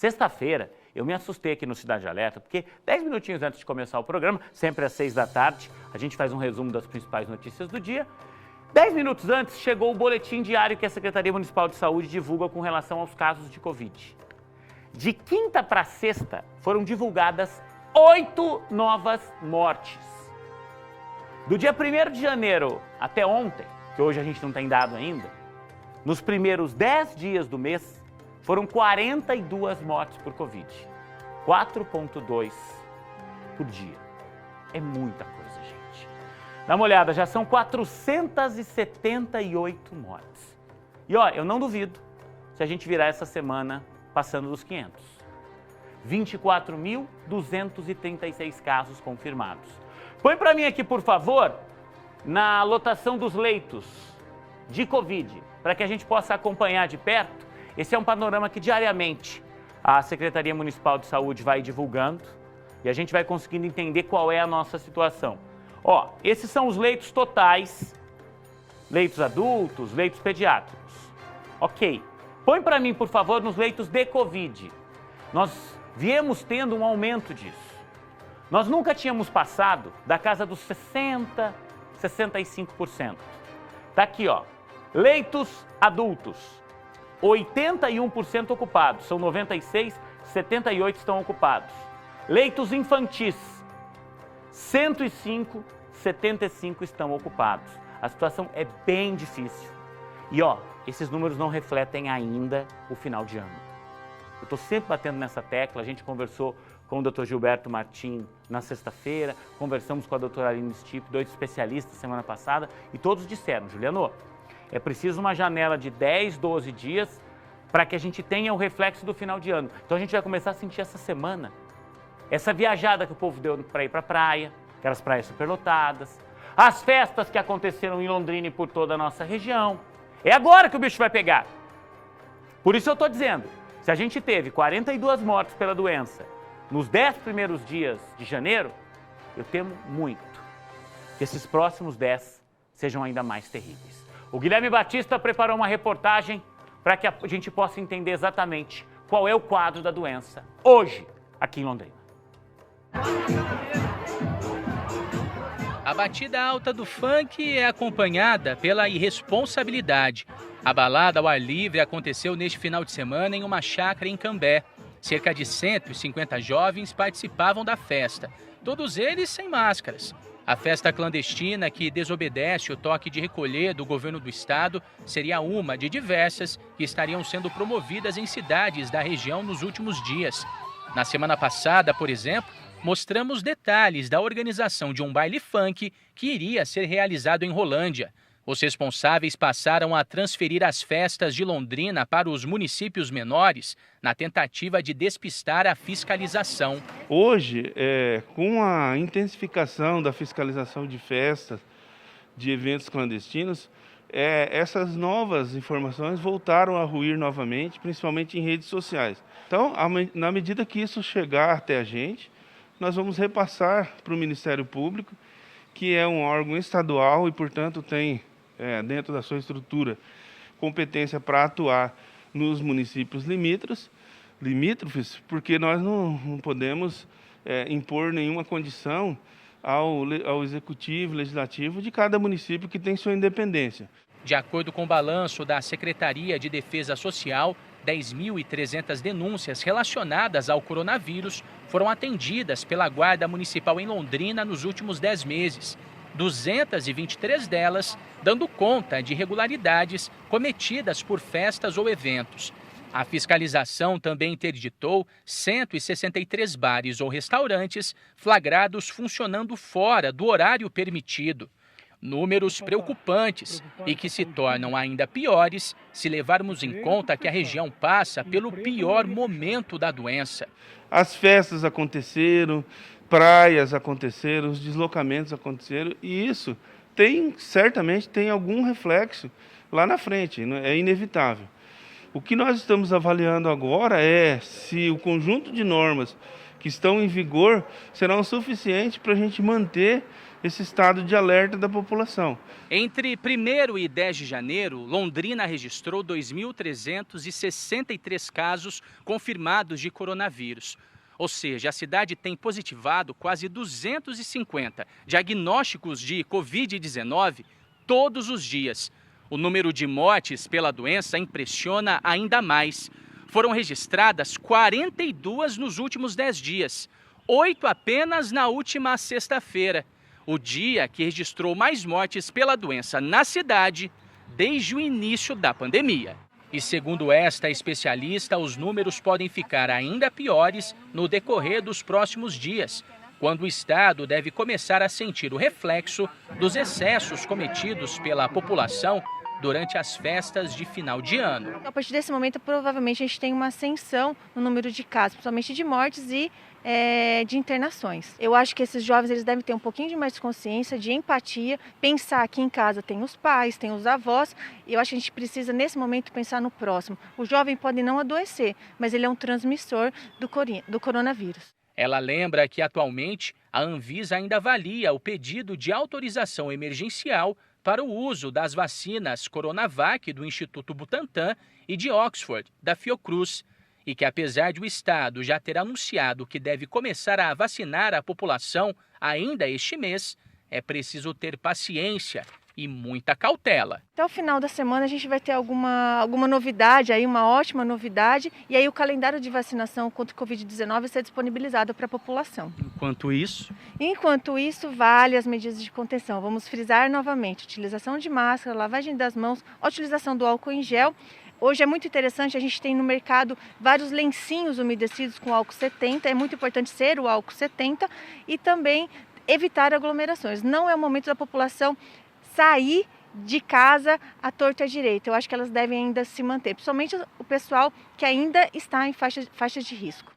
Sexta-feira, eu me assustei aqui no Cidade Alerta, porque 10 minutinhos antes de começar o programa, sempre às 6 da tarde, a gente faz um resumo das principais notícias do dia. 10 minutos antes, chegou o boletim diário que a Secretaria Municipal de Saúde divulga com relação aos casos de Covid. De quinta para sexta, foram divulgadas 8 novas mortes. Do dia 1º de janeiro até ontem, que hoje a gente não tem dado ainda, nos primeiros 10 dias do mês, foram 42 mortes por Covid. 4,2 por dia. É muita coisa, gente. Dá uma olhada, já são 478 mortes. E ó, eu não duvido se a gente virar essa semana passando dos 500. 24.236 casos confirmados. Põe para mim aqui, por favor, na lotação dos leitos de Covid, para que a gente possa acompanhar de perto. Esse é um panorama que diariamente a Secretaria Municipal de Saúde vai divulgando e a gente vai conseguindo entender qual é a nossa situação. Ó, esses são os leitos totais, leitos adultos, leitos pediátricos. Ok. Põe para mim, por favor, nos leitos de Covid. Nós viemos tendo um aumento disso. Nós nunca tínhamos passado da casa dos 60%, 65%. Tá aqui, ó. Leitos adultos, 81% ocupados, são 96, 78 estão ocupados. Leitos infantis, 105, 75 estão ocupados. A situação é bem difícil. E ó, esses números não refletem ainda o final de ano. Eu estou sempre batendo nessa tecla, a gente conversou com o Dr. Gilberto Martim na sexta-feira, conversamos com a doutora Aline Stipp, 2 especialistas semana passada, e todos disseram, Juliano, é preciso uma janela de 10, 12 dias para que a gente tenha o reflexo do final de ano. Então a gente vai começar a sentir essa semana, essa viajada que o povo deu para ir para a praia, aquelas praias superlotadas, as festas que aconteceram em Londrina e por toda a nossa região. É agora que o bicho vai pegar. Por isso eu estou dizendo, se a gente teve 42 mortes pela doença nos 10 primeiros dias de janeiro, eu temo muito que esses próximos 10 sejam ainda mais terríveis. O Guilherme Batista preparou uma reportagem para que a gente possa entender exatamente qual é o quadro da doença hoje aqui em Londrina. A batida alta do funk é acompanhada pela irresponsabilidade. A balada ao ar livre aconteceu neste final de semana em uma chácara em Cambé. Cerca de 150 jovens participavam da festa, todos eles sem máscaras. A festa clandestina, que desobedece o toque de recolher do governo do estado, seria uma de diversas que estariam sendo promovidas em cidades da região nos últimos dias. Na semana passada, por exemplo, mostramos detalhes da organização de um baile funk que iria ser realizado em Rolândia. Os responsáveis passaram a transferir as festas de Londrina para os municípios menores na tentativa de despistar a fiscalização. Hoje, com a intensificação da fiscalização de festas, de eventos clandestinos, essas novas informações voltaram a ruir novamente, principalmente em redes sociais. Então, na medida que isso chegar até a gente, nós vamos repassar para o Ministério Público, que é um órgão estadual e, portanto, tem, dentro da sua estrutura, competência para atuar nos municípios limítrofes, porque nós não podemos impor nenhuma condição ao Executivo, Legislativo de cada município que tem sua independência. De acordo com o balanço da Secretaria de Defesa Social, 10.300 denúncias relacionadas ao coronavírus foram atendidas pela Guarda Municipal em Londrina nos últimos 10 meses. 223 delas dando conta de irregularidades cometidas por festas ou eventos. A fiscalização também interditou 163 bares ou restaurantes flagrados funcionando fora do horário permitido. Números preocupantes e que se tornam ainda piores se levarmos em conta que a região passa pelo pior momento da doença. As festas aconteceram, praias aconteceram, os deslocamentos aconteceram e isso certamente tem algum reflexo lá na frente, é inevitável. O que nós estamos avaliando agora é se o conjunto de normas que estão em vigor serão suficientes para a gente manter esse estado de alerta da população. Entre 1º e 10 de janeiro, Londrina registrou 2.363 casos confirmados de coronavírus. Ou seja, a cidade tem positivado quase 250 diagnósticos de Covid-19 todos os dias. O número de mortes pela doença impressiona ainda mais. Foram registradas 42 nos últimos 10 dias, 8 apenas na última sexta-feira, o dia que registrou mais mortes pela doença na cidade desde o início da pandemia. E segundo esta especialista, os números podem ficar ainda piores no decorrer dos próximos dias, quando o Estado deve começar a sentir o reflexo dos excessos cometidos pela população durante as festas de final de ano. A partir desse momento, provavelmente, a gente tem uma ascensão no número de casos, principalmente de mortes e de internações. Eu acho que esses jovens eles devem ter um pouquinho de mais consciência, de empatia, pensar que em casa tem os pais, tem os avós, e eu acho que a gente precisa, nesse momento, pensar no próximo. O jovem pode não adoecer, mas ele é um transmissor do coronavírus. Ela lembra que, atualmente, a Anvisa ainda avalia o pedido de autorização emergencial para o uso das vacinas Coronavac do Instituto Butantan e de Oxford, da Fiocruz, e que apesar de o Estado já ter anunciado que deve começar a vacinar a população ainda este mês, é preciso ter paciência e muita cautela. Até o final da semana a gente vai ter alguma novidade, aí uma ótima novidade, e aí o calendário de vacinação contra o Covid-19 vai ser disponibilizado para a população. Enquanto isso, vale as medidas de contenção. Vamos frisar novamente: utilização de máscara, lavagem das mãos, a utilização do álcool em gel. Hoje é muito interessante, a gente tem no mercado vários lencinhos umedecidos com álcool 70, é muito importante ser o álcool 70 e também evitar aglomerações. Não é o momento da população sair de casa à torta e à direita. Eu acho que elas devem ainda se manter, principalmente o pessoal que ainda está em faixas de risco.